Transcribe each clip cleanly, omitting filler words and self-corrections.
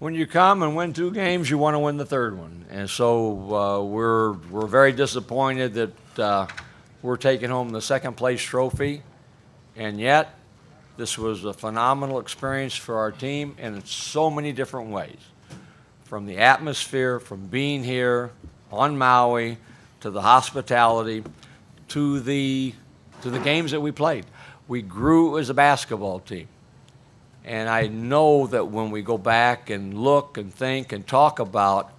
when you come and win 2 games, you want to win the 3rd one. And so we're very disappointed that we're taking home the 2nd place trophy. And yet, this was a phenomenal experience for our team in so many different ways. From the atmosphere, from being here on Maui, to the hospitality, to the games that we played. We grew as a basketball team. And I know that when we go back and look and think and talk about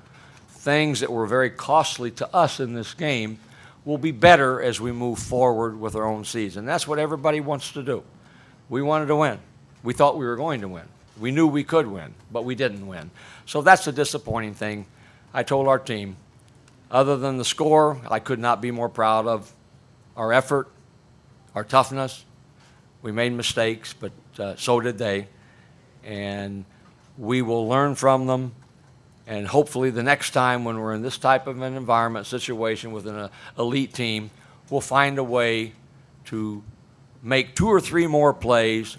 things that were very costly to us in this game, we'll be better as we move forward with our own season. That's what everybody wants to do. We wanted to win. We thought we were going to win. We knew we could win, but we didn't win. So that's the disappointing thing. I told our team, other than the score, I could not be more proud of our effort, our toughness. We made mistakes, but so did they. And we will learn from them. And hopefully the next time when we're in this type of an environment, situation with an elite team, we'll find a way to make 2 or 3 more plays,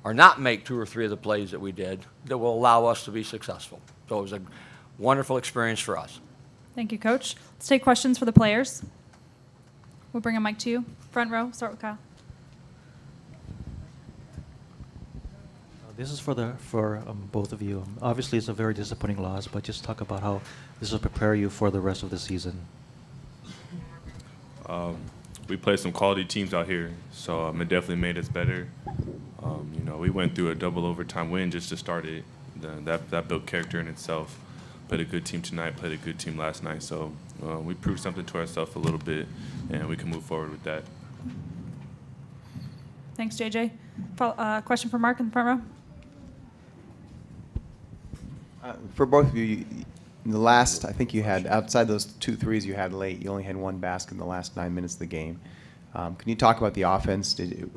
or not make 2 or 3 of the plays that we did, that will allow us to be successful. So it was a wonderful experience for us. Thank you, Coach. Let's take questions for the players. We'll bring a mic to you. Front row, start with Kyle. This is for both of you. Obviously, it's a very disappointing loss, but just talk about how this will prepare you for the rest of the season. We played some quality teams out here, so it definitely made us better. You know, we went through a double overtime win just to start it. That built character in itself. Played a good team tonight, played a good team last night, so we proved something to ourselves a little bit, and we can move forward with that. Thanks, JJ. Question for Mark in the front row. For both of you, in the last, I think you had, outside those 2 threes you had late, you only had 1 basket in the last 9 minutes of the game. Can you talk about the offense? Did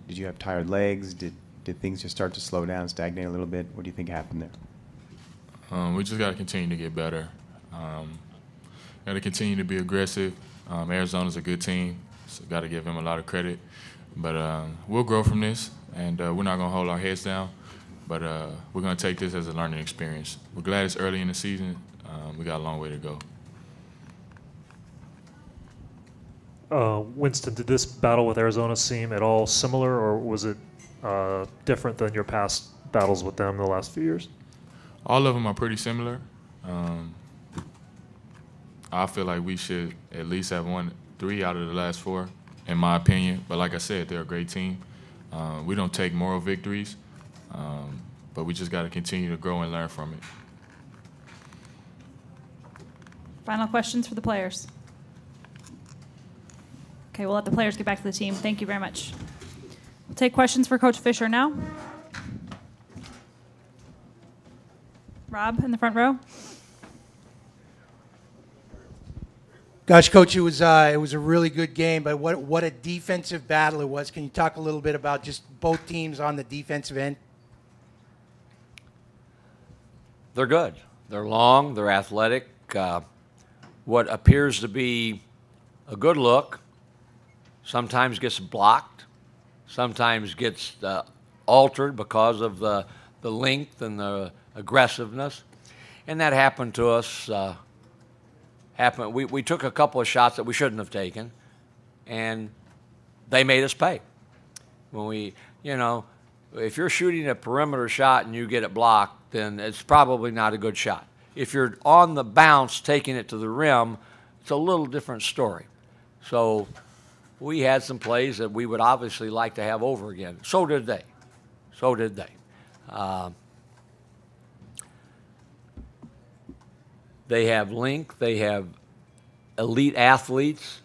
you have tired legs? Did things just start to slow down, stagnate a little bit? What do you think happened there? We just got to continue to get better. Got to continue to be aggressive. Arizona's a good team, so got to give him a lot of credit. But we'll grow from this, and we're not going to hold our heads down. But we're going to take this as a learning experience. We're glad it's early in the season. We got a long way to go. Winston, did this battle with Arizona seem at all similar, or was it different than your past battles with them in the last few years? All of them are pretty similar. I feel like we should at least have won 3 out of the last 4, in my opinion. But like I said, they're a great team. We don't take moral victories. But we just got to continue to grow and learn from it. Final questions for the players. Okay, we'll let the players get back to the team. Thank you very much. We'll take questions for Coach Fisher now. Rob in the front row. Gosh, Coach, it was a really good game, but what a defensive battle it was. Can you talk a little bit about just both teams on the defensive end? They're good. They're long. They're athletic. What appears to be a good look sometimes gets blocked, sometimes gets altered because of the length and the aggressiveness. And that happened to us. We took a couple of shots that we shouldn't have taken, and they made us pay. When we, if you're shooting a perimeter shot and you get it blocked, then it's probably not a good shot. If you're on the bounce taking it to the rim, it's a little different story. So we had some plays that we would obviously like to have over again. So did they. So did they. They have length. They have elite athletes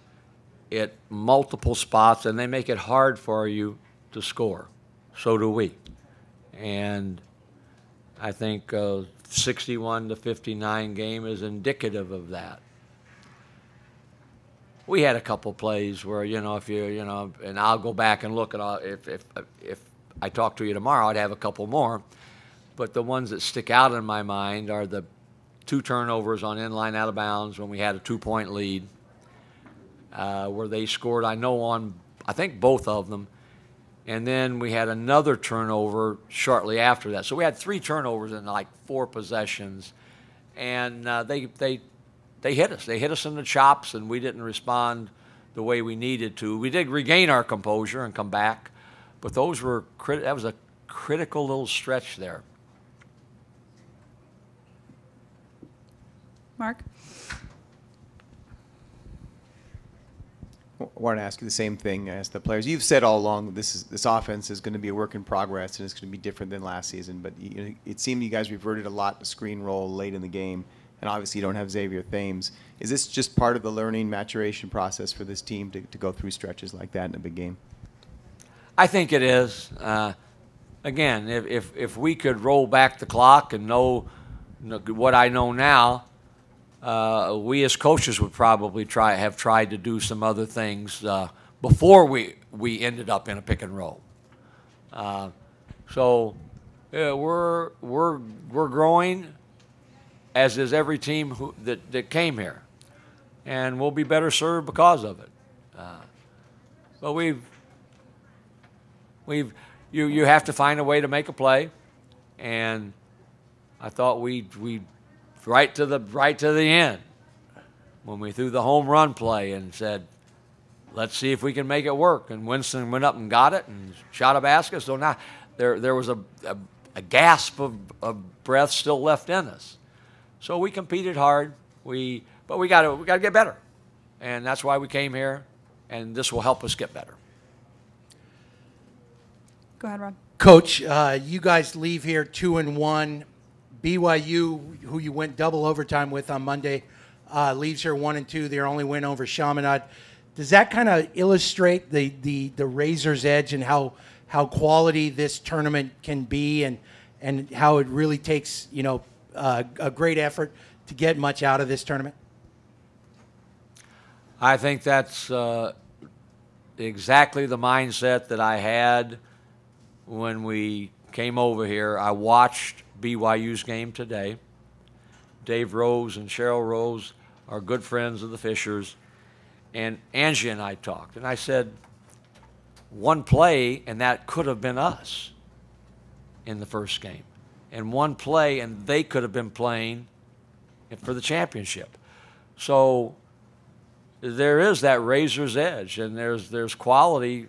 at multiple spots, and they make it hard for you to score. So do we. And I think 61-59 game is indicative of that. We had a couple plays where, if you, and I'll go back and look at all, if I talk to you tomorrow, I'd have a couple more. But the ones that stick out in my mind are the 2 turnovers on inline out of bounds when we had a 2-point lead, where they scored, I think both of them. And then we had another turnover shortly after that. So we had 3 turnovers in like 4 possessions. And they hit us. They hit us in the chops, and we didn't respond the way we needed to. We did regain our composure and come back, but that was a critical little stretch there. Mark? I want to ask you the same thing as the players. You've said all along this offense is going to be a work in progress and it's going to be different than last season. But it seemed you guys reverted a lot to screen roll late in the game, and obviously you don't have Xavier Thames. Is this just part of the learning maturation process for this team to go through stretches like that in a big game? I think it is. Again, if we could roll back the clock and know what I know now, we as coaches would probably have tried to do some other things before we ended up in a pick and roll. So yeah, we're growing, as is every team that came here, and we'll be better served because of it. But you have to find a way to make a play, and I thought we right to the end when we threw the home run play and said, let's see if we can make it work. And Winston went up and got it and shot a basket. So now there was a gasp of breath still left in us. So we competed hard. But we got to get better, and that's why we came here. And this will help us get better. Go ahead, Rob. Coach, you guys leave here 2-1. BYU, who you went double overtime with on Monday, leaves here 1-2. Their only win over Chaminade. Does that kind of illustrate the razor's edge and how quality this tournament can be, and how it really takes a great effort to get much out of this tournament? I think that's exactly the mindset that I had when we came over here. I watched BYU's game today. Dave Rose and Cheryl Rose are good friends of the Fishers. And Angie and I talked. And I said, one play, and that could have been us in the first game. And one play, and they could have been playing for the championship. So there is that razor's edge, and there's quality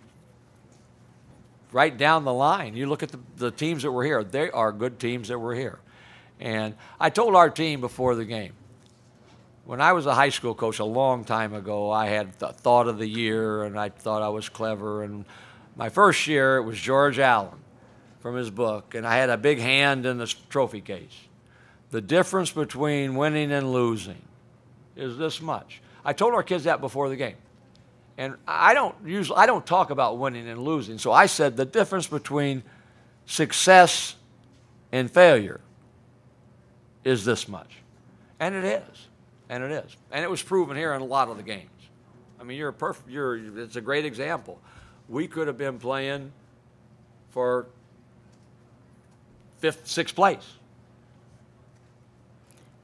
right down the line. You look at the teams that were here. They are good teams that were here. And I told our team before the game, when I was a high school coach a long time ago, I had the thought of the year, and I thought I was clever. And my first year, it was George Allen from his book, and I had a big hand in the trophy case. The difference between winning and losing is this much. I told our kids that before the game. And I don't talk about winning and losing. So I said the difference between success and failure is this much. And it is. And it is. And it was proven here in a lot of the games. I mean, it's a great example. We could have been playing for 5th, 6th place.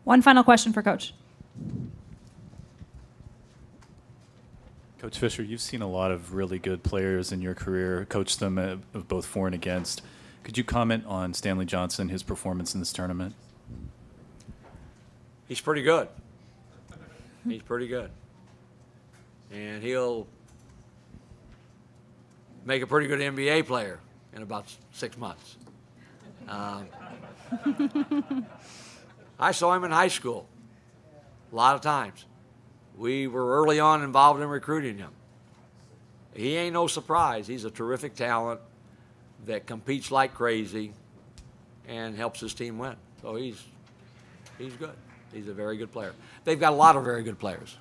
One final question for Coach. Coach Fisher, you've seen a lot of really good players in your career, coached them of both for and against. Could you comment on Stanley Johnson, his performance in this tournament? He's pretty good. He's pretty good. And he'll make a pretty good NBA player in about 6 months. I saw him in high school a lot of times. We were early on involved in recruiting him. He ain't no surprise. He's a terrific talent that competes like crazy and helps his team win. So he's good. He's a very good player. They've got a lot of very good players.